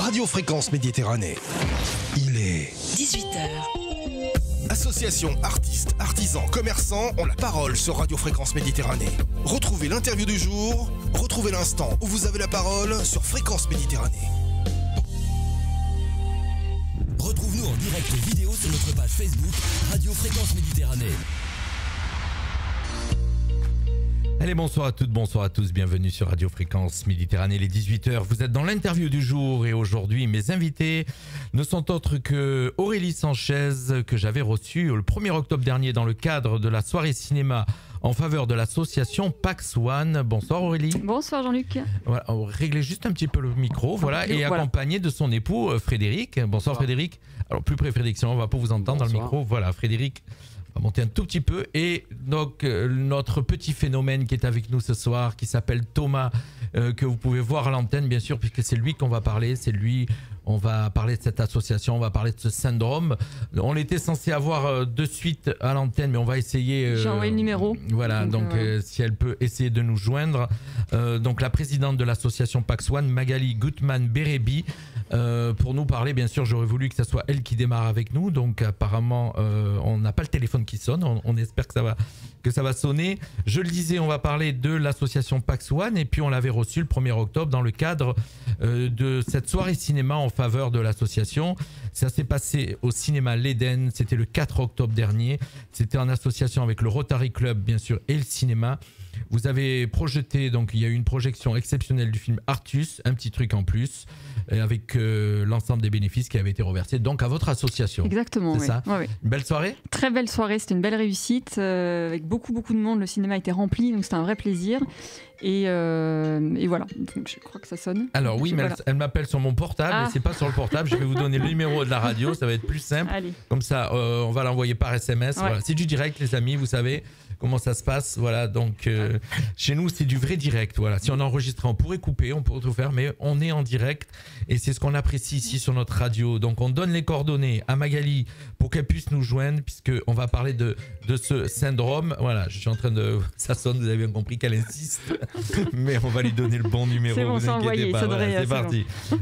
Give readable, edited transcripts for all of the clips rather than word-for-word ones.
Radio Fréquence Méditerranée. Il est 18h. Associations, artistes, artisans, commerçants ont la parole sur Radio Fréquence Méditerranée. Retrouvez l'interview du jour, retrouvez l'instant où vous avez la parole sur Fréquence Méditerranée. Retrouve-nous en direct vidéo sur notre page Facebook Radio Fréquence Méditerranée. Allez, bonsoir à toutes, bonsoir à tous, bienvenue sur Radio Fréquence Méditerranée, les 18h. Vous êtes dans l'interview du jour et aujourd'hui, mes invités ne sont autres que Aurélie Sanchez, que j'avais reçue le 1er octobre dernier dans le cadre de la soirée cinéma en faveur de l'association Pax One. Bonsoir Aurélie. Bonsoir Jean-Luc. Voilà, on réglait juste un petit peu le micro, voilà, et accompagné de son époux Frédéric. Bonsoir Frédéric. Alors plus près Frédéric, sinon on va pas vous entendre dans le micro. Voilà, Frédéric. On va monter un tout petit peu et donc notre petit phénomène qui est avec nous ce soir qui s'appelle Thomas, que vous pouvez voir à l'antenne bien sûr puisque c'est lui qu'on va parler, c'est lui, on va parler de cette association, on va parler de ce syndrome. On était censé avoir de suite à l'antenne mais on va essayer... J'ai envoyé le numéro. Voilà, donc si elle peut essayer de nous joindre. Donc la présidente de l'association Pax One, Magali Gutman-Berebi, pour nous parler, bien sûr j'aurais voulu que ce soit elle qui démarre avec nous, donc apparemment on n'a pas le téléphone qui sonne, on espère que ça va sonner. Je le disais, on va parler de l'association Pax One et puis on l'avait reçu le 1er octobre dans le cadre de cette soirée cinéma en faveur de l'association. Ça s'est passé au cinéma L'Éden, c'était le 4 octobre dernier, c'était en association avec le Rotary Club bien sûr et le cinéma. Vous avez projeté, donc il y a eu une projection exceptionnelle du film Artus, un petit truc en plus, avec l'ensemble des bénéfices qui avaient été reversés donc à votre association. Exactement, c'est ça. Ouais. Une belle soirée ? Très belle soirée, c'était une belle réussite, avec beaucoup de monde, le cinéma était rempli, donc c'était un vrai plaisir. Et voilà, donc je crois que ça sonne. Alors oui, mais voilà. elle m'appelle sur mon portable et c'est pas sur le portable. Je vais vous donner le numéro de la radio, ça va être plus simple. Allez. Comme ça, on va l'envoyer par SMS. Voilà. C'est du direct, les amis, vous savez comment ça se passe. Voilà, donc chez nous, c'est du vrai direct. Voilà. Si on enregistrait, on pourrait couper, on pourrait tout faire, mais on est en direct et c'est ce qu'on apprécie ici sur notre radio. Donc on donne les coordonnées à Magali pour qu'elle puisse nous joindre, puisqu'on va parler de ce syndrome. Voilà, je suis en train de... Ça sonne, vous avez bien compris qu'elle insiste. Mais on va lui donner le bon numéro, bon, vous inquiétez pas, voilà, c'est parti. Bon.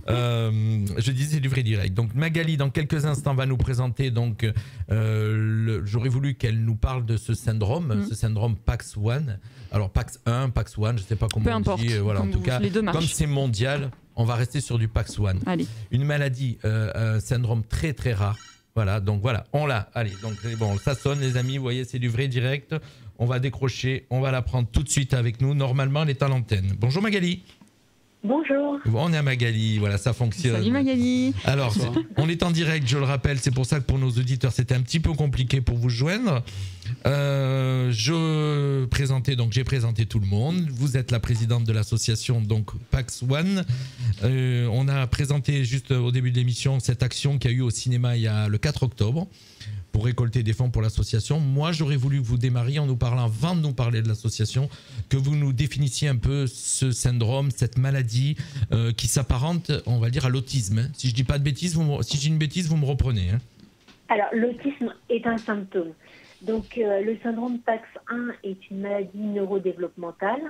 Je disais, c'est du vrai direct. Donc Magali, dans quelques instants, va nous présenter. Donc, j'aurais voulu qu'elle nous parle de ce syndrome, ce syndrome Pax One. Alors Pax 1, Pax One, je ne sais pas comment on dit. Voilà, en tout cas, comme c'est mondial, on va rester sur du Pax One. Allez. Une maladie, un syndrome très très rare. Voilà, donc voilà, on l'a. Allez, donc bon, ça sonne les amis, vous voyez, c'est du vrai direct. On va décrocher, on va la prendre tout de suite avec nous. Normalement, elle est à l'antenne. Bonjour Magali. Bonjour. On est à Magali, voilà, ça fonctionne. Salut Magali. Alors, on est en direct, je le rappelle, c'est pour ça que pour nos auditeurs, c'était un petit peu compliqué pour vous joindre. J'ai présenté tout le monde. Vous êtes la présidente de l'association donc Pax One. On a présenté juste au début de l'émission cette action qu'il y a eu au cinéma il y a le 4 octobre pour récolter des fonds pour l'association. Moi, j'aurais voulu que vous démarriez en nous parlant, avant de nous parler de l'association, que vous nous définissiez un peu ce syndrome, cette maladie qui s'apparente, on va dire, à l'autisme. Hein. Si je dis pas de bêtises, si j'ai une bêtise, vous me reprenez. Hein. Alors, l'autisme est un symptôme. Donc, le syndrome PAX1 est une maladie neurodéveloppementale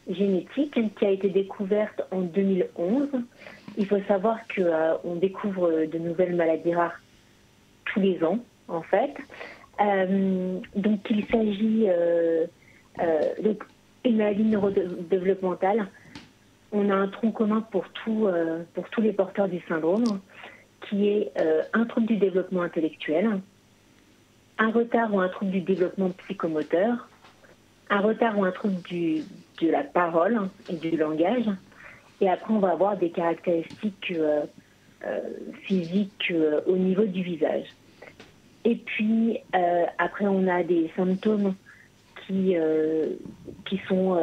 génétique qui a été découverte en 2011. Il faut savoir qu'on découvre de nouvelles maladies rares tous les ans, en fait. Donc, il s'agit d'une maladie neurodéveloppementale. On a un tronc commun pour tous les porteurs du syndrome, qui est un trouble du développement intellectuel, un retard ou un trouble du développement psychomoteur, un retard ou un trouble de la parole et du langage. Et après, on va avoir des caractéristiques physiques au niveau du visage. Et puis, après, on a des symptômes qui sont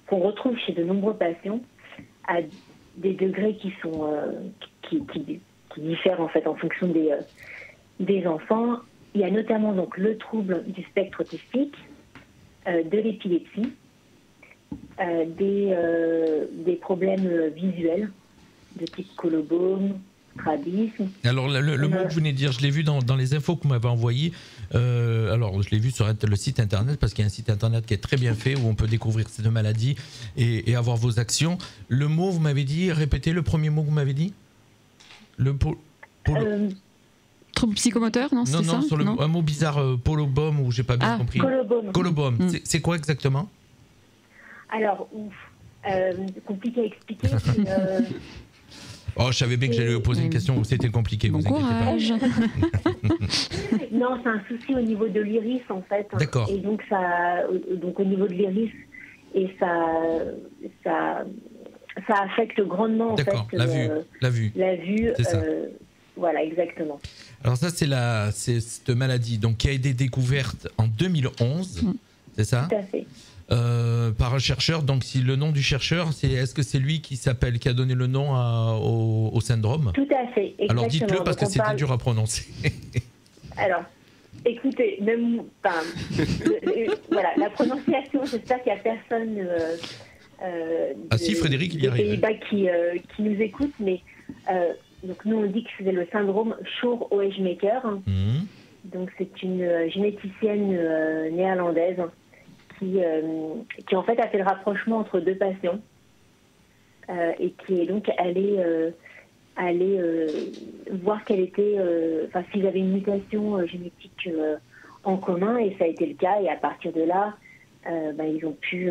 qu'on retrouve chez de nombreux patients à des degrés qui diffèrent en fait en fonction des enfants. Il y a notamment donc le trouble du spectre autistique, de l'épilepsie, des problèmes visuels de type colobome, strabisme. Alors le mot que vous venez de dire, je l'ai vu dans les infos que vous m'avez envoyées. Alors je l'ai vu sur le site internet, parce qu'il y a un site internet qui est très bien fait où on peut découvrir ces deux maladies et avoir vos actions. Le mot, vous m'avez dit, répétez le premier mot que vous m'avez dit. Trouble psychomoteur, non? Non, sur un mot bizarre, polobome, ou j'ai pas bien compris. Colobome. C'est quoi exactement? Alors, compliqué à expliquer. Je savais bien que j'allais vous poser une question où c'était compliqué. Bon courage. Non, c'est un souci au niveau de l'iris, en fait. D'accord. Et donc, au niveau de l'iris, et ça affecte grandement, en fait. D'accord, la vue. La vue, c'est ça. Voilà, exactement. Alors ça, c'est cette maladie donc, qui a été découverte en 2011, c'est ça? Tout à fait. Par un chercheur. Donc, si le nom du chercheur, est-ce que c'est lui qui a donné le nom au syndrome? Tout à fait. Exactement. Alors dites-le, parce que c'était dur à prononcer. Alors, écoutez, même, voilà, la prononciation, j'espère qu'il n'y a personne si, Frédéric, il y arrive. des Pays-Bas qui nous écoute, mais donc nous on dit que c'est le syndrome Schor-Hoejmaker. Donc c'est une généticienne néerlandaise qui en fait a fait le rapprochement entre deux patients et qui est donc allée voir quelle était, s'ils avaient une mutation génétique en commun, et ça a été le cas, et à partir de là, ils ont pu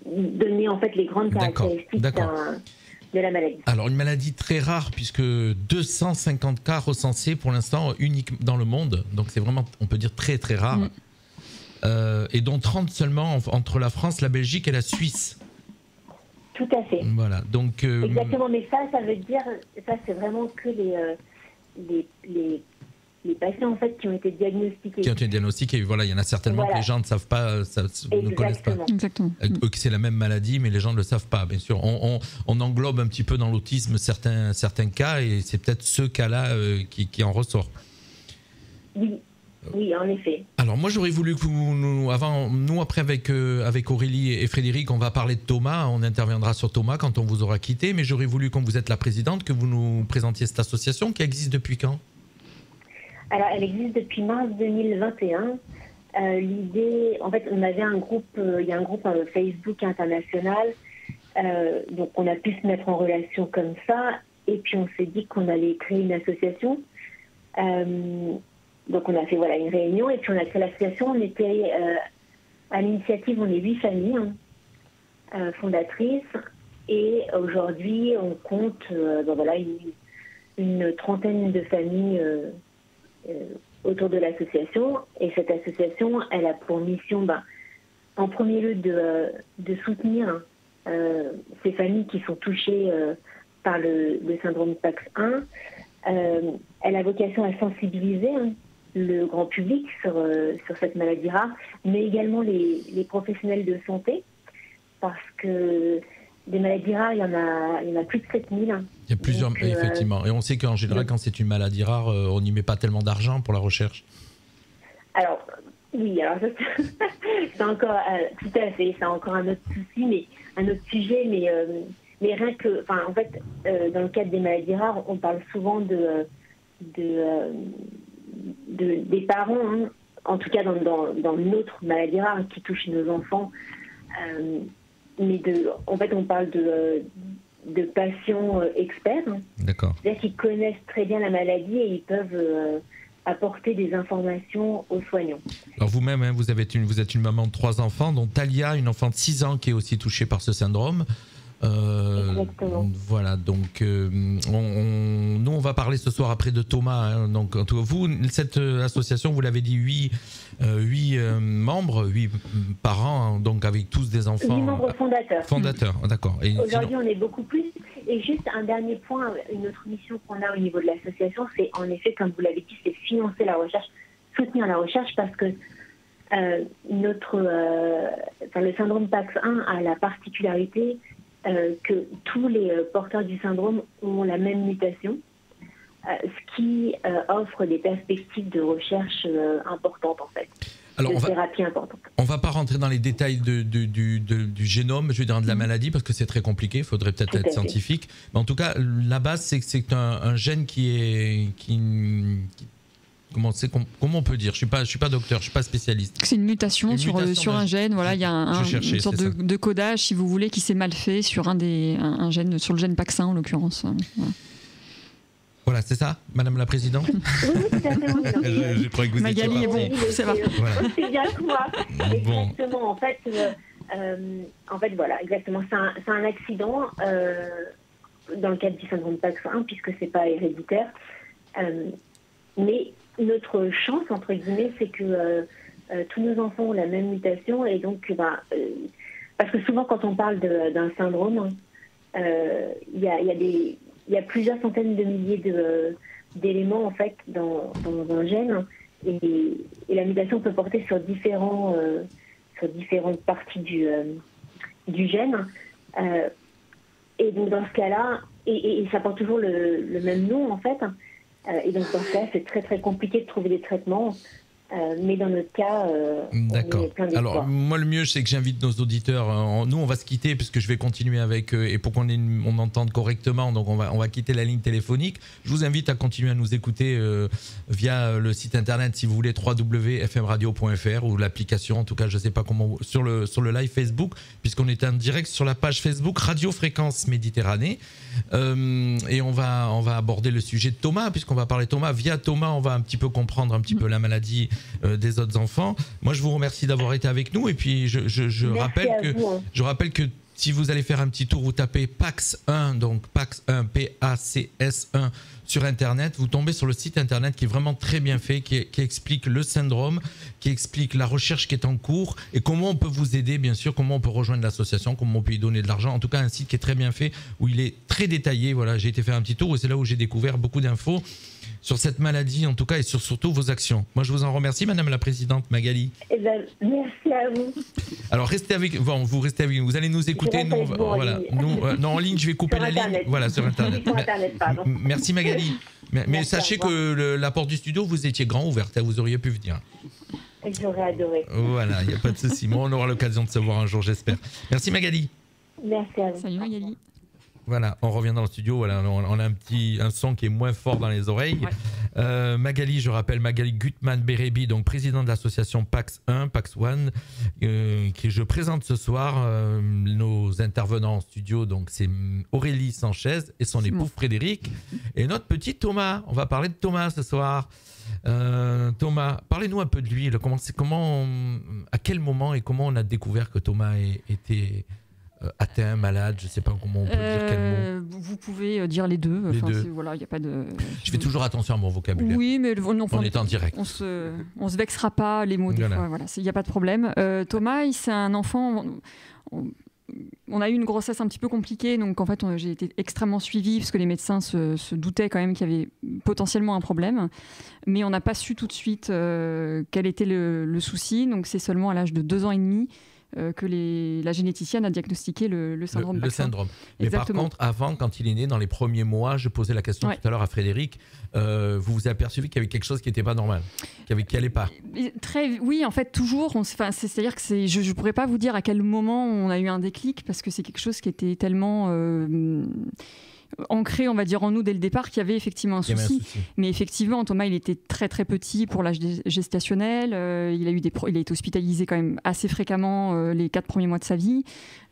donner en fait les grandes caractéristiques de la maladie. Alors une maladie très rare, puisque 250 cas recensés pour l'instant, unique dans le monde, donc c'est vraiment, on peut dire, très très rare, et dont 30 seulement entre la France, la Belgique et la Suisse. Tout à fait. Voilà, donc... Exactement, mais ça veut dire, ça c'est vraiment que les patients en fait qui ont été diagnostiqués. Qui ont été diagnostiqués, voilà, il y en a certainement que les gens ne savent pas, ne connaissent pas. Exactement. Que c'est la même maladie, mais les gens ne le savent pas, bien sûr. On englobe un petit peu dans l'autisme certains cas, et c'est peut-être ce cas-là qui en ressort. Oui, en effet. Alors moi j'aurais voulu que après avec Aurélie et Frédéric, on va parler de Thomas, on interviendra sur Thomas quand on vous aura quitté, mais j'aurais voulu, comme vous êtes la présidente, que vous nous présentiez cette association qui existe depuis quand? Alors elle existe depuis mars 2021. L'idée, en fait, on avait un groupe, il y a un groupe Facebook international, donc on a pu se mettre en relation comme ça, et puis on s'est dit qu'on allait créer une association. Donc on a fait une réunion, et puis on a créé l'association. On était à l'initiative, on est 8 familles fondatrices, et aujourd'hui on compte une trentaine de familles autour de l'association. Et cette association, elle a pour mission, en premier lieu, de soutenir ces familles qui sont touchées par le syndrome PAX1. Elle a vocation à sensibiliser le grand public sur cette maladie rare, mais également les professionnels de santé, parce que des maladies rares, il y en a plus de 7000. Il y a plusieurs, effectivement. Et on sait qu'en général, quand c'est une maladie rare, on n'y met pas tellement d'argent pour la recherche. Alors, oui, c'est encore, tout à fait, c'est encore un autre souci, mais un autre sujet, mais rien que, en fait, dans le cadre des maladies rares, on parle souvent des parents, en tout cas dans notre maladie rare qui touche nos enfants, mais en fait, on parle de patients experts. D'accord. C'est-à-dire qu'ils connaissent très bien la maladie et ils peuvent apporter des informations aux soignants. Alors vous-même, vous êtes une maman de 3 enfants, dont Talia, une enfant de 6 ans qui est aussi touchée par ce syndrome. Exactement. Voilà, donc nous on va parler ce soir après de Thomas. Donc vous, cette association, vous l'avez dit, 8 membres, 8 parents, donc avec tous des enfants. 8 membres fondateurs. Fondateurs, d'accord. Aujourd'hui, on est beaucoup plus. Et juste un dernier point, une autre mission qu'on a au niveau de l'association, c'est en effet, comme vous l'avez dit, c'est financer la recherche, soutenir la recherche, parce que le syndrome PAX1 a la particularité que tous les porteurs du syndrome ont la même mutation, ce qui offre des perspectives de recherche importantes en fait. thérapie importante. On va pas rentrer dans les détails du génome, je veux dire de la maladie, parce que c'est très compliqué, il faudrait peut-être être scientifique. Mais en tout cas, la base, c'est que c'est un gène comment on peut dire, je suis pas docteur, je suis pas spécialiste. C'est une mutation sur un gène, voilà, il y a une sorte de codage, si vous voulez, qui s'est mal fait sur un gène, sur le gène PAX1 en l'occurrence. Voilà, c'est ça, Madame la Présidente. Oui, tout à fait. Je crois que vous Magali étiez est bon, ça va. Voilà. C'est bien que moi. Bon. Exactement, en fait, voilà, exactement. C'est un accident dans le cadre du syndrome PAX1, puisque c'est pas héréditaire. Mais notre chance, entre guillemets, c'est que tous nos enfants ont la même mutation, et donc, parce que souvent, quand on parle d'un syndrome, il y a plusieurs centaines de milliers d'éléments en fait dans un gène, et la mutation peut porter sur différentes parties du gène, et donc dans ce cas-là, et ça porte toujours le même nom en fait, et donc dans ce cas, c'est très très compliqué de trouver des traitements. Mais dans notre cas, d'accord. Alors, moi, le mieux, c'est que j'invite nos auditeurs. Nous, on va se quitter puisque je vais continuer avec eux et pour qu'on m'entende correctement. Donc, on va quitter la ligne téléphonique. Je vous invite à continuer à nous écouter via le site internet, si vous voulez, www.fmradio.fr ou l'application. En tout cas, je ne sais pas comment, sur le live Facebook, puisqu'on est en direct sur la page Facebook Radio Fréquence Méditerranée. Et on va aborder le sujet de Thomas, puisqu'on va parler de Thomas. Via Thomas, on va un petit peu comprendre un petit peu la maladie des autres enfants. Moi, je vous remercie d'avoir été avec nous, et puis je rappelle que si vous allez faire un petit tour, vous tapez PAX1, donc PAX1, PACS1 sur internet, vous tombez sur le site internet qui est vraiment très bien fait, qui explique le syndrome, qui explique la recherche qui est en cours et comment on peut vous aider, bien sûr, comment on peut rejoindre l'association, comment on peut y donner de l'argent. En tout cas, un site qui est très bien fait, où il est très détaillé. Voilà, j'ai été faire un petit tour et c'est là où j'ai découvert beaucoup d'infos sur cette maladie, en tout cas, et sur surtout vos actions. Moi, je vous en remercie, Madame la Présidente Magali. Eh ben, merci à vous. Alors, vous restez avec nous. Vous allez nous écouter. Nous, voilà. Non, en ligne, je vais couper la ligne. Voilà, sur Internet. Sur Internet, pardon. Merci, Magali. Mais sachez que la porte du studio, vous étiez grand ouverte. Vous auriez pu venir. J'aurais adoré. Voilà, il n'y a pas de souci. Moi, on aura l'occasion de se voir un jour, j'espère. Merci, Magali. Merci à vous. Salut, Magali. Voilà, on revient dans le studio. Voilà, on a un son qui est moins fort dans les oreilles. Ouais. Magali, je rappelle, Magali Gutmann-Berebi, donc présidente de l'association PAX1, qui je présente ce soir. Nos intervenants en studio, donc c'est Aurélie Sanchez et son époux Frédéric et notre petit Thomas. On va parler de Thomas ce soir. Thomas, parlez-nous un peu de lui. À quel moment et comment on a découvert que Thomas était atteint, malade, je ne sais pas comment on peut dire quel mot. Vous pouvez dire les deux. Voilà, y a pas de... Je fais toujours attention à mon vocabulaire. Oui, mais on est en direct. On se vexera pas les mots des fois. Voilà, il n'y a pas de problème. Thomas, c'est un enfant. On a eu une grossesse un petit peu compliquée, donc en fait j'ai été extrêmement suivie parce que les médecins se doutaient quand même qu'il y avait potentiellement un problème, mais on n'a pas su tout de suite quel était le souci. Donc c'est seulement à l'âge de 2 ans et demi que la généticienne a diagnostiqué le syndrome PAX1. Le syndrome. Mais exactement. Par contre, avant, quand il est né, dans les premiers mois, je posais la question tout à l'heure à Frédéric, vous vous apercevez qu'il y avait quelque chose qui n'était pas normal, qui n'allait pas. Oui, en fait, toujours. C'est-à-dire que je ne pourrais pas vous dire à quel moment on a eu un déclic, parce que c'est quelque chose qui était tellement... ancré, on va dire, en nous dès le départ, qu'il y avait effectivement un souci. Mais effectivement, Thomas, il était très très petit pour l'âge gestationnel. Il a été hospitalisé quand même assez fréquemment les 4 premiers mois de sa vie.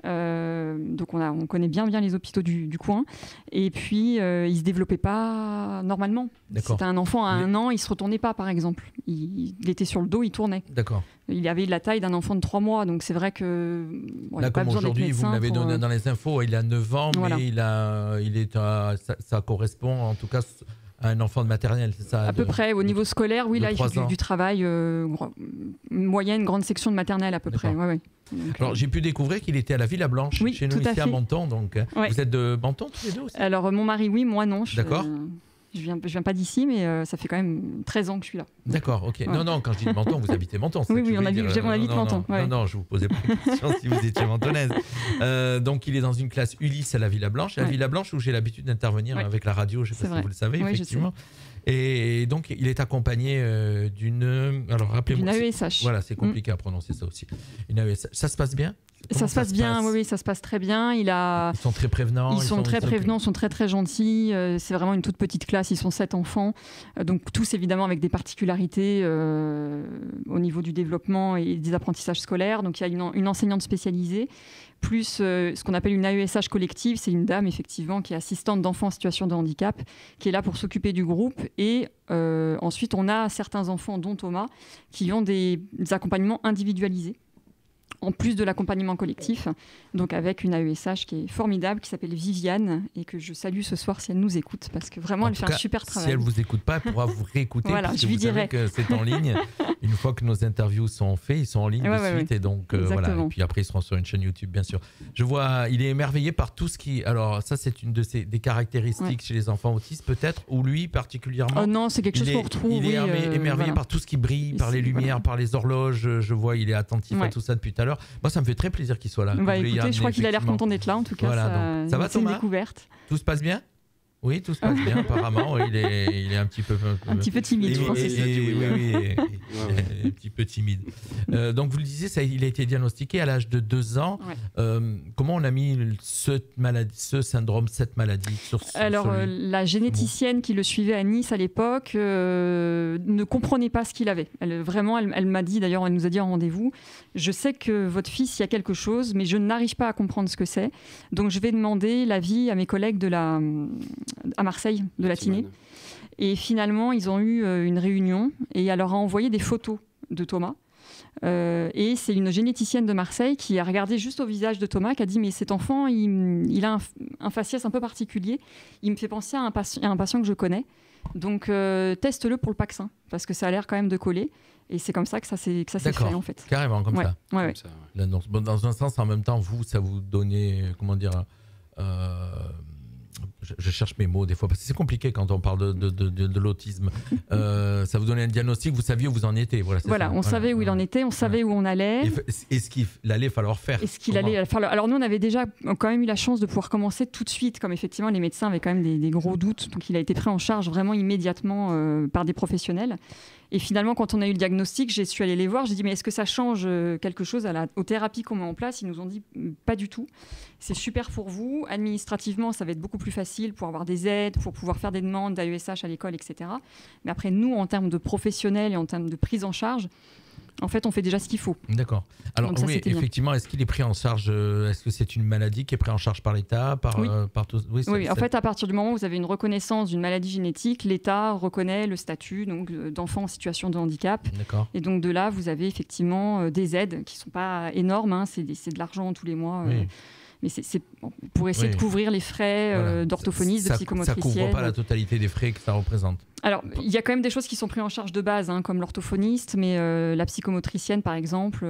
Donc on connaît bien les hôpitaux du coin. Et puis il se développait pas normalement. C'était un enfant à 1 an, il se retournait pas, par exemple. Il était sur le dos, il tournait. D'accord. Il avait la taille d'un enfant de 3 mois, donc c'est vrai que là, comme aujourd'hui, vous l'avez donné dans les infos, il a 9 ans, voilà. Mais ça correspond en tout cas à un enfant de maternelle, c'est ça? À peu près, au niveau scolaire, oui, là il fait du travail, moyenne, grande section de maternelle à peu près. Ouais. Donc, alors j'ai pu découvrir qu'il était à la Villa Blanche, chez nous ici à Menton. Donc, vous êtes de Menton tous les deux aussi? Alors mon mari, oui, moi non. D'accord. Je viens pas d'ici, mais ça fait quand même 13 ans que je suis là. D'accord, ok. Ouais. Non, quand je dis de Menton, vous habitez Menton. Oui, on habite Menton. Non, je vous posais pas la question si vous étiez mentonnaise. Donc, il est dans une classe Ulysse à la Villa Blanche. À la Villa Blanche, où j'ai l'habitude d'intervenir avec la radio, je ne sais pas si vous le savez, effectivement. Et donc, il est accompagné d'une... Alors, rappelez-moi. D'une AESH. Voilà, c'est compliqué à prononcer ça aussi. Une AESH. Ça se passe bien ? Ça se passe bien, oui, ça se passe très bien. Ils sont très prévenants. Ils sont très prévenants, sont très très gentils. C'est vraiment une toute petite classe, ils sont 7 enfants. Donc tous évidemment avec des particularités au niveau du développement et des apprentissages scolaires. Donc il y a une enseignante spécialisée, plus ce qu'on appelle une AESH collective. C'est une dame effectivement qui est assistante d'enfants en situation de handicap, qui est là pour s'occuper du groupe. Et ensuite on a certains enfants, dont Thomas, qui ont des accompagnements individualisés, en plus de l'accompagnement collectif, donc avec une AESH qui est formidable, qui s'appelle Viviane, et que je salue ce soir si elle nous écoute, parce que vraiment, elle fait un super travail. Si elle ne vous écoute pas, elle pourra vous réécouter, voilà, parce je que lui vous savez dirai que c'est en ligne. Une fois que nos interviews sont faites, ils sont en ligne de suite, et donc voilà. Et puis après, ils seront sur une chaîne YouTube, bien sûr. Je vois, il est émerveillé par tout ce qui... Alors ça, c'est une des caractéristiques chez les enfants autistes, peut-être, ou lui particulièrement. Non, c'est quelque chose qu'on retrouve. Il est émerveillé par tout ce qui brille, par les lumières, par les horloges. Je vois, il est attentif à tout ça depuis tout à l'heure. Moi, ça me fait très plaisir qu'il soit là. Écoutez, je crois qu'il a l'air content d'être là, en tout cas. Voilà, ça va, c'est une Thomas ? découverte. Tout se passe bien ? Oui, tout se passe bien, apparemment. Il est un petit peu... Un petit peu timide, je pense. Oui, un petit peu timide. Donc, vous le disiez, il a été diagnostiqué à l'âge de 2 ans. Ouais. Comment on a mis ce syndrome, cette maladie sur lui ? La généticienne qui le suivait à Nice à l'époque ne comprenait pas ce qu'il avait. Elle m'a dit, d'ailleurs, elle nous a dit en rendez-vous, je sais que votre fils, il y a quelque chose, mais je n'arrive pas à comprendre ce que c'est. Donc, je vais demander l'avis à mes collègues à Marseille, de la Tinée. Et finalement, ils ont eu une réunion et elle leur a envoyé des photos de Thomas. Et c'est une généticienne de Marseille qui a regardé juste au visage de Thomas, qui a dit « Mais cet enfant, il a un faciès un peu particulier. Il me fait penser à un patient que je connais. Donc, teste-le pour le Paxin, parce que ça a l'air quand même de coller. » Et c'est comme ça que ça s'est fait, en fait. Carrément, comme ça. Ouais. Dans un sens, en même temps, ça vous donnait, comment dire... Je cherche mes mots des fois, parce que c'est compliqué quand on parle de l'autisme. Ça vous donnait un diagnostic, vous saviez où vous en étiez. On savait où il en était, on savait où on allait. Et ce qu'il allait falloir faire. Alors nous, on avait déjà quand même eu la chance de pouvoir commencer tout de suite, comme effectivement les médecins avaient quand même des gros doutes. Donc il a été pris en charge vraiment immédiatement par des professionnels. Et finalement, quand on a eu le diagnostic, j'ai su aller les voir. J'ai dit, mais est-ce que ça change quelque chose aux thérapies qu'on met en place ? Ils nous ont dit, pas du tout. C'est super pour vous. Administrativement, ça va être beaucoup plus facile pour avoir des aides, pour pouvoir faire des demandes d'AESH à l'école, etc. Mais après, nous, en termes de professionnels et en termes de prise en charge, en fait, on fait déjà ce qu'il faut. D'accord. Alors oui, effectivement, est-ce qu'il est pris en charge est-ce que c'est une maladie qui est prise en charge par l'État, par tous... Oui, en fait, à partir du moment où vous avez une reconnaissance d'une maladie génétique, l'État reconnaît le statut d'enfant en situation de handicap. D'accord. Et donc de là, vous avez effectivement des aides qui ne sont pas énormes. Hein, c'est de l'argent tous les mois. Oui. Mais c'est pour essayer de couvrir les frais d'orthophoniste, de psychomotricienne. Ça ne couvre pas la totalité des frais que ça représente. Alors, il y a quand même des choses qui sont prises en charge de base, comme l'orthophoniste, mais la psychomotricienne, par exemple,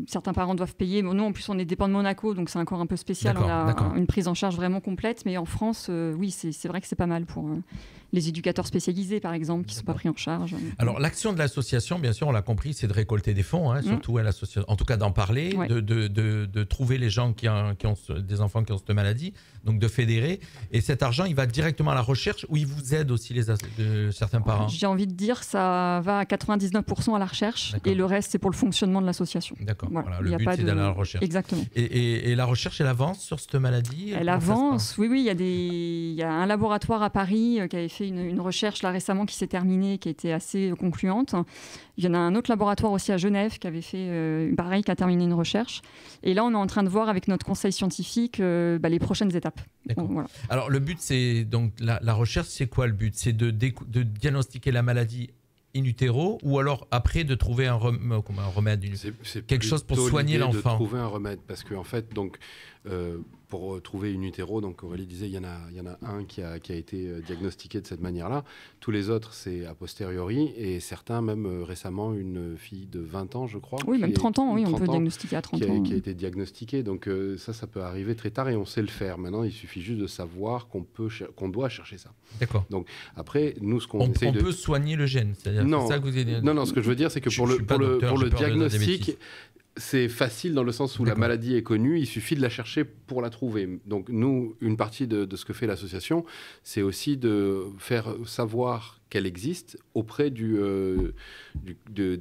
certains parents doivent payer. Nous, en plus, on est dépendant de Monaco, donc c'est encore un peu spécial. On a une prise en charge vraiment complète, mais en France, oui, c'est vrai que c'est pas mal pour les éducateurs spécialisés, par exemple, qui ne sont pas pris en charge. Alors, l'action de l'association, bien sûr, on l'a compris, c'est de récolter des fonds, surtout à l'association. En tout cas, d'en parler, de trouver les gens qui ont des enfants qui ont cette maladie, donc de fédérer. Et cet argent, il va directement à la recherche ou il vous aide aussi certains parents ? J'ai envie de dire ça va à 99% à la recherche et le reste, c'est pour le fonctionnement de l'association. D'accord. Voilà, le but, c'est d'aller à la recherche. Exactement. Et la recherche, elle avance sur cette maladie ? Elle avance, oui. Il y a un laboratoire à Paris qui avait fait une recherche là récemment qui s'est terminée, qui a été assez concluante. Il y en a un autre laboratoire aussi à Genève qui avait fait pareil, qui a terminé une recherche. Et là, on est en train de voir avec notre conseil scientifique les prochaines étapes. D'accord. Voilà. Alors, le but, c'est donc la recherche, c'est quoi le but ? C'est de diagnostiquer la maladie in utero ou alors après de trouver un remède, quelque chose pour soigner l'enfant ? De trouver un remède, parce qu'en fait, donc, pour trouver in utero, donc Aurélie disait, il y en a un qui a été diagnostiqué de cette manière-là. Tous les autres, c'est a posteriori, et certains, même récemment, une fille de 20 ans, je crois. Oui, même 30 ans, on peut diagnostiquer à 30 ans. Qui a été diagnostiquée, donc ça peut arriver très tard et on sait le faire. Maintenant, il suffit juste de savoir qu'on doit chercher ça. D'accord. Donc après, nous, ce qu'on on peut soigner le gène, c'est-à-dire non, c'est ça que vous avez dit. Non, ce que je veux dire, c'est que pour le diagnostic, c'est facile dans le sens où la maladie est connue, il suffit de la chercher pour la trouver. Donc nous, une partie de ce que fait l'association, c'est aussi de faire savoir qu'elle existe auprès des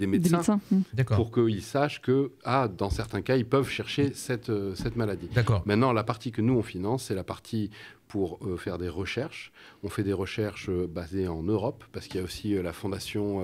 médecins. Pour qu'ils sachent que, dans certains cas, ils peuvent chercher cette maladie. D'accord. Maintenant, la partie que nous, on finance, c'est la partie pour faire des recherches. On fait des recherches basées en Europe, parce qu'il y a aussi la fondation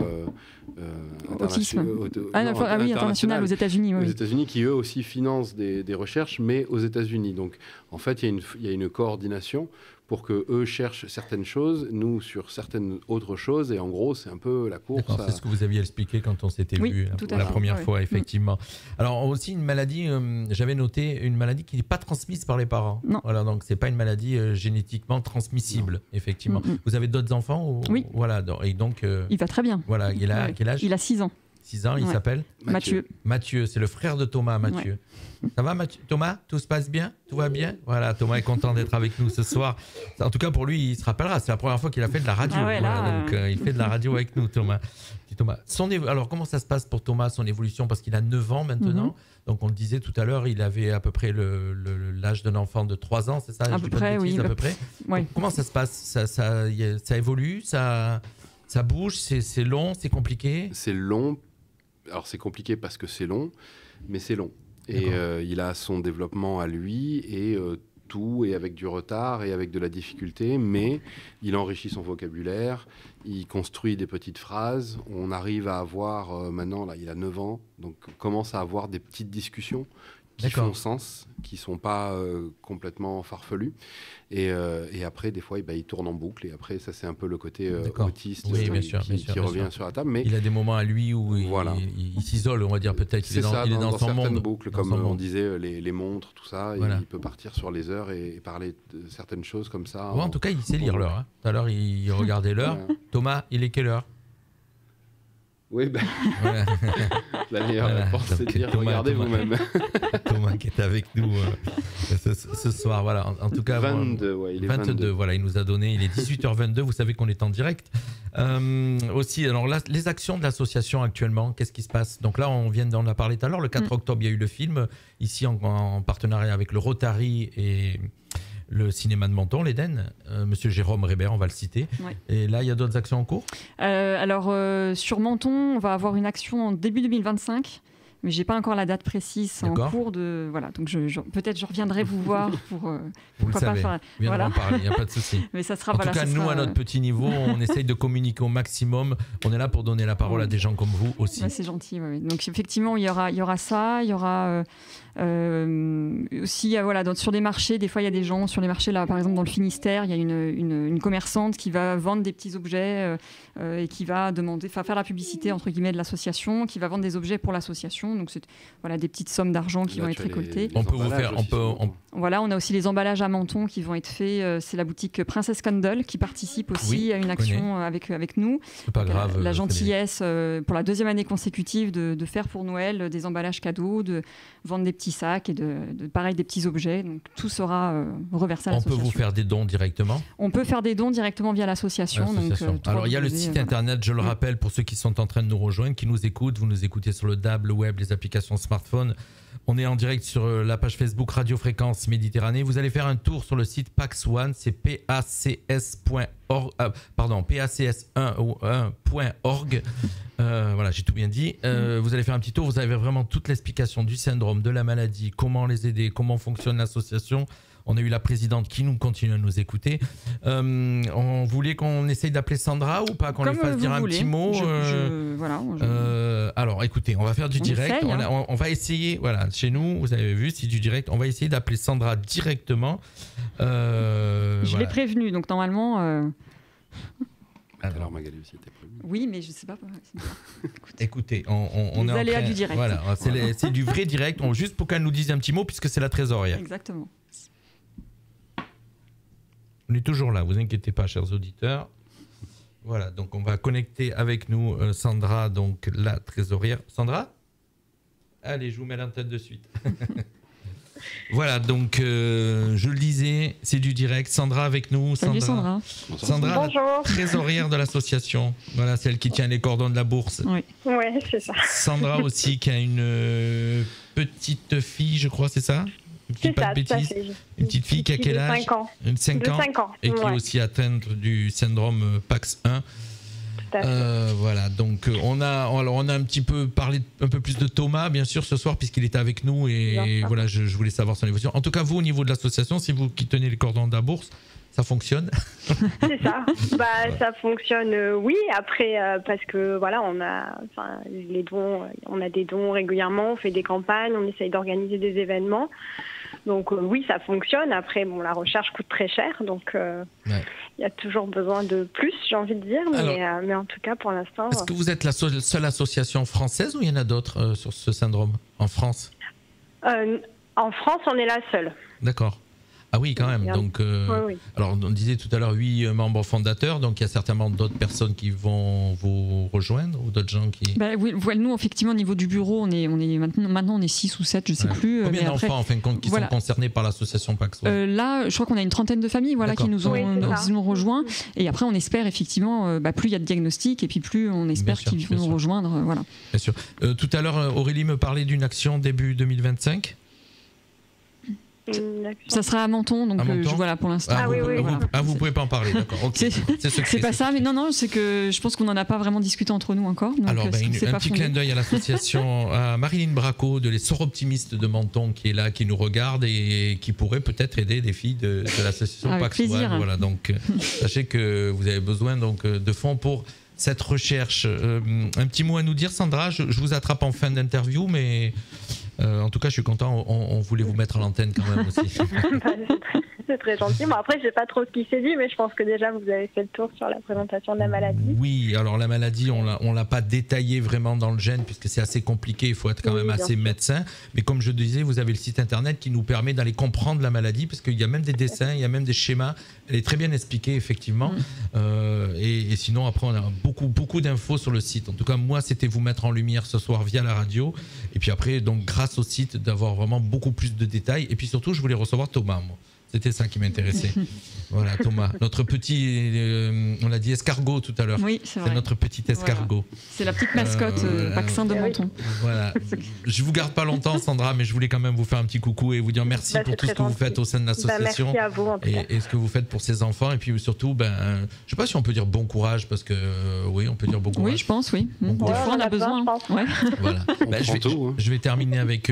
internationale aux États-Unis. Aux États-Unis, qui eux aussi financent des recherches, mais aux États-Unis. Donc, en fait, il y a une coordination pour qu'eux cherchent certaines choses, nous sur certaines autres choses, et en gros, c'est un peu la course. C'est ce que vous aviez expliqué quand on s'était vu la première fois, effectivement. Alors, aussi, une maladie, j'avais noté, une maladie qui n'est pas transmise par les parents. Non. Voilà, donc, ce n'est pas une maladie génétiquement transmissible, effectivement. Vous avez d'autres enfants Oui. Voilà, et donc... il va très bien. Voilà, il a quel âge ? Il a 6 ans. 6 ans, il s'appelle Mathieu. Mathieu, c'est le frère de Thomas, Mathieu. Ouais. Ça va, Mathieu ? Thomas, tout se passe bien ? Tout va bien ? Voilà, Thomas est content d'être avec nous ce soir. En tout cas, pour lui, il se rappellera. C'est la première fois qu'il a fait de la radio. Donc, il fait de la radio avec nous, Thomas. Alors, comment ça se passe pour Thomas, son évolution ? Parce qu'il a 9 ans maintenant. Donc, on le disait tout à l'heure, il avait à peu près l'âge d'un enfant de 3 ans, c'est ça ? À peu près, oui. À peu près. Oui. Comment ça se passe ? Ça évolue ? Ça bouge ? C'est long ? C'est compliqué ? C'est long. Alors c'est compliqué parce que c'est long, mais c'est long. Et il a son développement à lui, et tout est avec du retard et avec de la difficulté, mais il enrichit son vocabulaire, il construit des petites phrases, on arrive à avoir, maintenant, là, il a 9 ans, donc on commence à avoir des petites discussions qui font sens, qui ne sont pas complètement farfelues. Et après, des fois, il tourne en boucle. Et après, ça, c'est un peu le côté autiste qui revient sur la table. Mais il a des moments à lui où il s'isole, on va dire, peut-être. Il est dans son monde. Boucles, comme on disait, les montres, tout ça. Voilà. Il peut partir sur les heures et parler de certaines choses comme ça. En tout cas, il sait lire l'heure. Hein. Tout à l'heure, il regardait l'heure. Thomas, il est quelle heure ? Oui, la meilleure réponse, c'est de dire regardez vous-même. Thomas qui est avec nous ce soir, voilà. En tout cas, 22, il est 22. Voilà, il nous a donné, il est 18h22, vous savez qu'on est en direct. Aussi, alors là, les actions de l'association actuellement, qu'est-ce qui se passe ? Donc là, on en a parlé tout à l'heure, le 4 octobre, il y a eu le film, ici en partenariat avec le Rotary et le cinéma de Menton, l'Éden, Monsieur Jérôme Rébert, on va le citer. Ouais. Et là, il y a d'autres actions en cours ? Alors, sur Menton, on va avoir une action en début 2025, mais je n'ai pas encore la date précise. En cours de... Voilà, donc peut-être je reviendrai vous voir pour... vous le savez, en parler, il n'y a pas de souci. Mais ça sera, en tout cas, nous, à notre petit niveau, on essaye de communiquer au maximum. On est là pour donner la parole à des gens comme vous aussi. Ouais, c'est gentil. Ouais. Donc, effectivement, il y aura ça, il y aura... aussi sur les marchés, des fois il y a des gens sur les marchés, là par exemple dans le Finistère, il y a une commerçante qui va vendre des petits objets et qui va faire la publicité entre guillemets de l'association, qui va vendre des objets pour l'association, donc c'est des petites sommes d'argent qui vont être récoltées. On peut vous faire, on a aussi les emballages à Menton qui vont être faits, c'est la boutique Princess Candle qui participe aussi à une action avec nous. C'est pas grave. La gentillesse pour la 2e année consécutive de faire pour Noël des emballages cadeaux, de vendre des petits sacs et pareil des petits objets, donc tout sera reversé à l'association. On peut vous faire des dons directement ? On peut faire des dons directement via l'association. Alors il y a le site internet, je le rappelle pour ceux qui sont en train de nous rejoindre, qui nous écoutent, vous nous écoutez sur le DAB, le web, les applications smartphone. On est en direct sur la page Facebook Radio Fréquence Méditerranée. Vous allez faire un tour sur le site PAX One, c'est pacs1.org. Voilà, j'ai tout bien dit. Vous allez faire un petit tour, vous avez vraiment toute l'explication du syndrome, de la maladie, comment les aider, comment fonctionne l'association. On a eu la présidente qui nous continue à nous écouter. On voulait qu'on essaye d'appeler Sandra ou pas, qu'on lui fasse dire un petit mot. Alors écoutez, on va faire du direct. On va essayer, voilà, chez nous, vous avez vu, c'est du direct. On va essayer d'appeler Sandra directement. Je l'ai prévenue, donc normalement... Alors Magali aussi était prévenue. Oui, mais je ne sais pas. Écoutez, on est en aléas du direct. Voilà, c'est du vrai direct. Juste pour qu'elle nous dise un petit mot, puisque c'est la trésorière. Exactement. On est toujours là, vous inquiétez pas, chers auditeurs. Voilà, donc on va connecter avec nous Sandra, donc la trésorière. Sandra ? Allez, je vous mets l'antenne de suite. Voilà, donc je le disais, c'est du direct. Sandra avec nous. Salut Sandra. Sandra, bonjour. La trésorière de l'association. Voilà, celle qui tient les cordons de la bourse. Oui, c'est ça. Sandra aussi qui a une petite fille, je crois, c'est ça ? C'est ça, une petite fille qui a quel âge ? 5 ans. 5 ans. Et qui est aussi atteinte du syndrome PAX1. à fait. Voilà, donc on a un petit peu parlé un peu plus de Thomas, bien sûr, ce soir, puisqu'il était avec nous, et voilà, je voulais savoir son évolution. En tout cas, vous, au niveau de l'association, si vous qui tenez les cordons de la bourse, ça fonctionne? C'est ça. Ça fonctionne, oui. Après, parce que voilà, on a les dons, on a des dons régulièrement, on fait des campagnes, on essaye d'organiser des événements. Donc oui, ça fonctionne. Après, la recherche coûte très cher, donc il y a toujours besoin de plus, j'ai envie de dire. Mais en tout cas, pour l'instant. Est-ce que vous êtes la seule association française ou il y en a d'autres sur ce syndrome en France? En France, on est la seule. D'accord. Ah oui, quand même. Donc, oui. Alors, on disait tout à l'heure 8 membres fondateurs, donc il y a certainement d'autres personnes qui vont vous rejoindre ou d'autres gens qui. Oui, nous, effectivement, au niveau du bureau, on est maintenant on est 6 ou 7, je ne sais plus. Combien d'enfants, en fin de compte, qui sont concernés par l'association Pax One? Là, je crois qu'on a une trentaine de familles qui nous ont rejoints. Et après, on espère effectivement, plus il y a de diagnostics, et puis plus on espère qu'ils vont nous rejoindre. Voilà. Bien sûr. Tout à l'heure, Aurélie me parlait d'une action début 2025. Ça sera à Menton, donc voilà pour l'instant. Vous pouvez pas en parler, d'accord. Okay. C'est pas ça, mais non, c'est que je pense qu'on n'en a pas vraiment discuté entre nous encore. Donc alors, un petit clin d'œil à l'association, à Marilyn Braco de les Soroptimistes de Menton qui est là, qui nous regarde et qui pourrait peut-être aider des filles de l'association Pax One. Voilà, donc sachez que vous avez besoin de fonds pour cette recherche. Un petit mot à nous dire, Sandra. Je vous attrape en fin d'interview, mais en tout cas, je suis content. On voulait vous mettre à l'antenne quand même aussi. C'est très gentil. Bon, après, je ne sais pas trop ce qui s'est dit, mais je pense que déjà, vous avez fait le tour sur la présentation de la maladie. Oui, alors la maladie, on l'a pas détaillée vraiment dans le gène, puisque c'est assez compliqué, il faut être quand même assez médecin. Mais comme je disais, vous avez le site internet qui nous permet d'aller comprendre la maladie, parce qu'il y a même des dessins, il y a même des schémas. Elle est très bien expliquée, effectivement. Et sinon, après, on a beaucoup d'infos sur le site. En tout cas, moi, c'était vous mettre en lumière ce soir via la radio. Et puis après, donc, grâce au site, d'avoir vraiment beaucoup plus de détails. Et puis surtout, je voulais recevoir Thomas, moi. C'était ça qui m'intéressait. Voilà, Thomas. Notre petit, on l'a dit escargot tout à l'heure. Oui, c'est vrai. C'est notre petit escargot. Voilà. C'est la petite mascotte vaccin de Menton. Voilà. Je vous garde pas longtemps, Sandra, mais je voulais quand même vous faire un petit coucou et vous dire merci pour tout ce que vous faites au sein de l'association. Merci à vous, en tout cas. Et ce que vous faites pour ces enfants. Et puis surtout, je sais pas si on peut dire bon courage, parce que oui, on peut dire bon courage. Oui, je pense, oui. Des fois, on a besoin. Voilà. Je vais terminer avec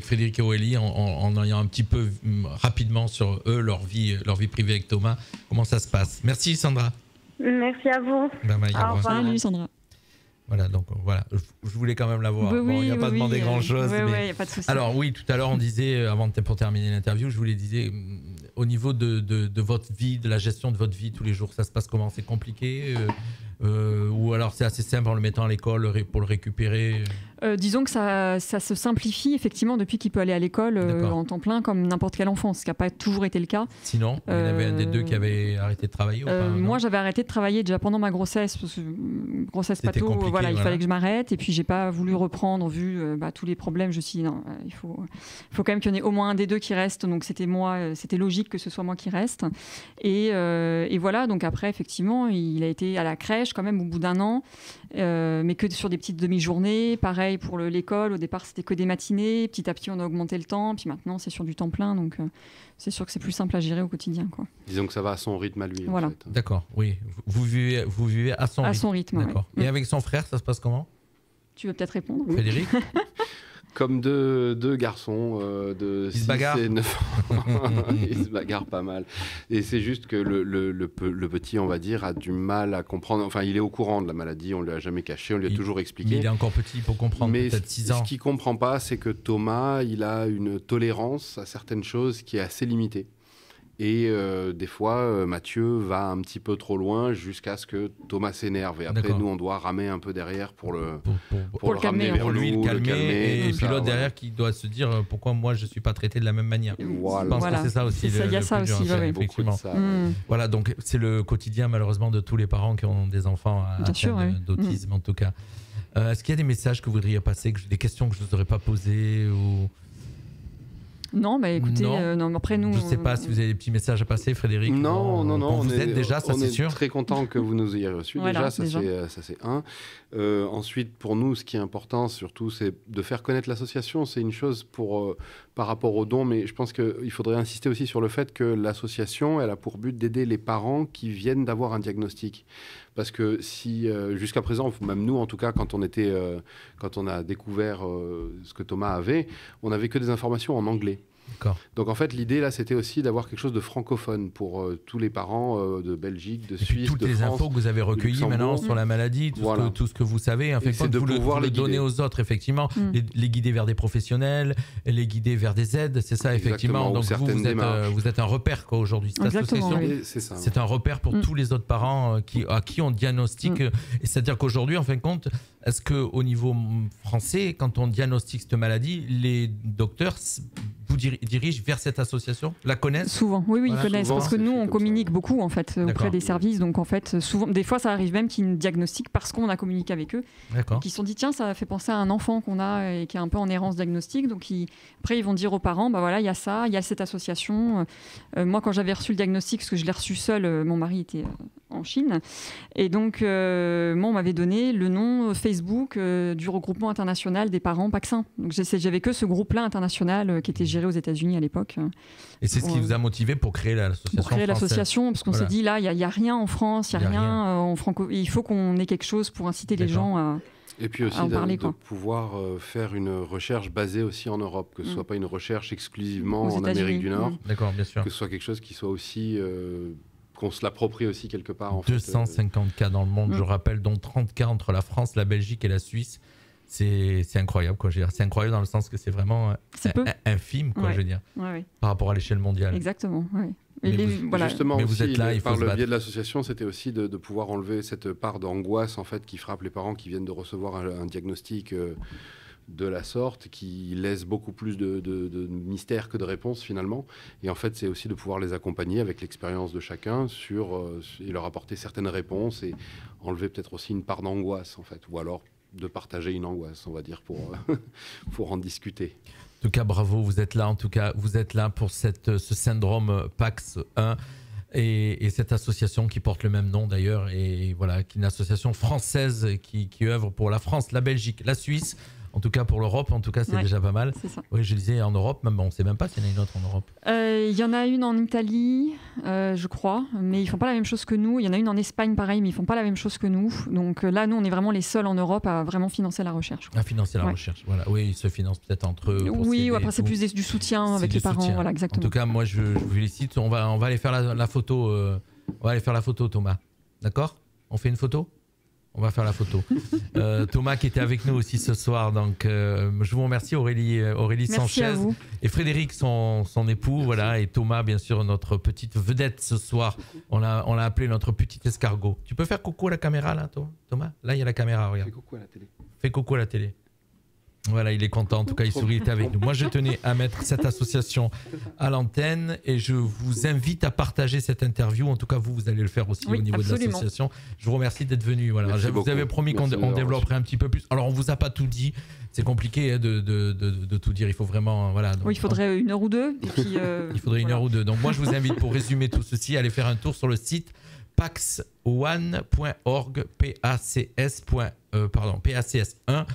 Frédéric et Aurélie en ayant un petit peu rapidement sur eux, leur vie privée avec Thomas. Comment ça se passe? Merci Sandra. Merci à vous. Au revoir. Salut Sandra. Voilà, donc voilà, je voulais quand même la voir. Bon, il n'y a pas demandé grand-chose. Oui, y a pas de souci. Alors oui, tout à l'heure on disait, pour terminer l'interview, je vous le disais, au niveau de votre vie, de la gestion de votre vie tous les jours, ça se passe comment? C'est compliqué ou alors c'est assez simple en le mettant à l'école pour le récupérer? Disons que ça se simplifie effectivement depuis qu'il peut aller à l'école en temps plein comme n'importe quel enfant, ce qui n'a pas toujours été le cas. Sinon, il y en avait un des deux qui avait arrêté de travailler ou pas? Moi j'avais arrêté de travailler déjà pendant ma grossesse, parce que grossesse pato, il fallait que je m'arrête et puis j'ai pas voulu reprendre vu tous les problèmes. Je me suis dit non, il faut quand même qu'il y en ait au moins un des deux qui reste, donc c'était logique que ce soit moi qui reste. Et voilà, donc après effectivement il a été à la crèche quand même au bout d'un an, mais que sur des petites demi-journées. Pareil pour l'école, au départ c'était que des matinées, petit à petit on a augmenté le temps, puis maintenant c'est sur du temps plein, donc c'est sûr que c'est plus simple à gérer au quotidien, quoi. Disons que ça va à son rythme à lui. Voilà. En fait. D'accord, oui. Vous vivez à son rythme. À son rythme, d'accord. Ouais. Et avec son frère, ça se passe comment? Tu veux peut-être répondre? Frédéric? Comme deux garçons de 6 et 9 ans. Ils se bagarrent pas mal. Et c'est juste que le petit, on va dire, a du mal à comprendre. Enfin, il est au courant de la maladie, on ne lui a jamais caché, on lui a toujours expliqué. Mais il est encore petit pour comprendre, mais peut-être 6 ans. Ce qu'il ne comprend pas, c'est que Thomas, il a une tolérance à certaines choses qui est assez limitée. Et des fois, Mathieu va un petit peu trop loin jusqu'à ce que Thomas s'énerve. Et après, nous, on doit ramer un peu derrière pour le calmer, ramener vers lui, nous, le calmer. Et puis l'autre derrière voilà. qui doit se dire pourquoi moi, je ne suis pas traité de la même manière. Voilà. Je pense que c'est ça aussi. Il y a ça aussi, effectivement. Voilà, donc c'est le quotidien, malheureusement, de tous les parents qui ont des enfants atteints d'autisme, en tout cas. Est-ce qu'il y a des messages que vous voudriez passer, des questions que je ne vous aurais pas posées ou... Non, mais écoutez, non, après nous... Je ne sais pas si vous avez des petits messages à passer, Frédéric. Non. Vous êtes déjà, ça c'est sûr. On est très content que vous nous ayez reçus. Voilà, ça c'est un. Ensuite, pour nous, ce qui est important surtout, c'est de faire connaître l'association. C'est une chose par rapport aux dons, mais je pense qu'il faudrait insister aussi sur le fait que l'association, elle a pour but d'aider les parents qui viennent d'avoir un diagnostic. Parce que si, jusqu'à présent, même nous en tout cas, quand on a découvert ce que Thomas avait, on n'avait que des informations en anglais. D'accord. Donc en fait, l'idée là, c'était aussi d'avoir quelque chose de francophone pour tous les parents de Belgique, de Suisse, toutes de les France, infos que vous avez recueillies maintenant sur la maladie, tout ce que vous savez, en fait, c'est de pouvoir les donner aux autres, effectivement, les guider vers des professionnels, les guider vers des aides, c'est ça, effectivement. Donc vous êtes un repère quoi aujourd'hui. Cette association, c'est un repère pour tous les autres parents à qui on diagnostique. Et c'est-à-dire qu'aujourd'hui, en fin de compte, est-ce qu'au niveau français, quand on diagnostique cette maladie, les docteurs vous dirigent vers cette association, la connaissent? Souvent, oui, ils connaissent, parce que nous, on communique beaucoup en fait auprès des services, donc en fait, souvent, des fois, ça arrive même qu'ils nous diagnostiquent parce qu'on a communiqué avec eux, qui se sont dit tiens, ça fait penser à un enfant qu'on a et qui est un peu en errance diagnostique, donc après ils vont dire aux parents, bah voilà, il y a ça, il y a cette association. Moi, quand j'avais reçu le diagnostic, parce que je l'ai reçu seul, mon mari était en Chine, et donc moi, on m'avait donné le nom Facebook du regroupement international des parents Paxin. Donc j'avais que ce groupe-là international qui était géré aux États-Unis à l'époque. Et c'est ce qui vous a motivé pour créer l'association? Pour créer l'association, parce qu'on s'est dit là, il n'y a rien en France, il n'y a rien en franco. Il faut qu'on ait quelque chose pour inciter les gens à. Et puis aussi de pouvoir faire une recherche basée aussi en Europe, que ce ne soit pas une recherche exclusivement en Amérique du Nord. D'accord, bien sûr. Que ce soit quelque chose qui soit aussi qu'on se l'approprie aussi quelque part. 250 cas dans le monde, je rappelle, dont 30 cas entre la France, la Belgique et la Suisse. C'est incroyable, quoi. Je veux dire, c'est incroyable dans le sens que c'est vraiment infime, quoi, je veux dire, par rapport à l'échelle mondiale. Exactement. Justement, vous êtes là, par le biais de l'association, c'était aussi de pouvoir enlever cette part d'angoisse en fait qui frappe les parents qui viennent de recevoir un diagnostic de la sorte, qui laisse beaucoup plus de mystère que de réponses finalement. Et en fait, c'est aussi de pouvoir les accompagner avec l'expérience de chacun et leur apporter certaines réponses et enlever peut-être aussi une part d'angoisse en fait, ou alors de partager une angoisse, on va dire, pour en discuter. En tout cas, bravo, vous êtes là. En tout cas, vous êtes là pour ce syndrome PAX1 et cette association qui porte le même nom d'ailleurs, et voilà, qui est une association française qui œuvre pour la France, la Belgique, la Suisse. En tout cas, pour l'Europe, en tout cas, c'est déjà pas mal. C'est ça. Oui, je disais en Europe, même on ne sait même pas s'il y en a une autre en Europe. Il y en a une en Italie, je crois, mais ils ne font pas la même chose que nous. Il y en a une en Espagne, pareil, mais ils ne font pas la même chose que nous. Donc là, nous, on est vraiment les seuls en Europe à vraiment financer la recherche. À financer la recherche, voilà. Oui, ils se financent peut-être entre eux. Oui, après, c'est plus du soutien avec les parents. Voilà, exactement. En tout cas, moi, je vous félicite. On va aller faire la photo. On va aller faire la photo, Thomas. D'accord? On fait une photo? On va faire la photo. Thomas qui était avec nous aussi ce soir. Donc, je vous remercie, Aurélie Sanchez et Frédéric, son époux. Voilà, et Thomas, bien sûr, notre petite vedette ce soir. On l'a appelé notre petit escargot. Tu peux faire coucou à la caméra, là, Thomas? Là, il y a la caméra, regarde. Fais coucou à la télé. Fais coucou à la télé. Voilà, il est content. En tout cas, il sourit, il était avec nous. Moi, je tenais à mettre cette association à l'antenne et je vous invite à partager cette interview. En tout cas, vous allez le faire aussi au niveau de l'association. Je vous remercie d'être venu. Voilà. Je vous avais promis qu'on développerait un petit peu plus. Alors, on ne vous a pas tout dit. C'est compliqué de tout dire. Il faut vraiment... Voilà. Donc, il faudrait 1 heure ou 2. Et puis, il faudrait 1 heure ou 2. Donc, moi, je vous invite, pour résumer tout ceci, à aller faire un tour sur le site pax1.org, pacs1.org.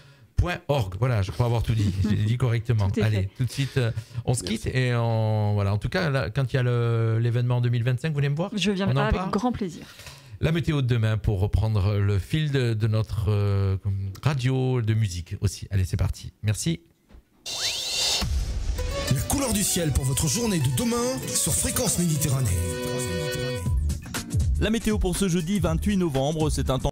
Voilà, je crois avoir tout dit. J'ai dit correctement. Allez, tout de suite, on se quitte et voilà. En tout cas, là, quand il y a l'événement en 2025, vous venez me voir? Je viendrai avec grand plaisir. La météo de demain pour reprendre le fil de notre radio de musique aussi. Allez, c'est parti. Merci. La couleur du ciel pour votre journée de demain sur Fréquence Méditerranée. La météo pour ce jeudi 28 novembre, c'est un temps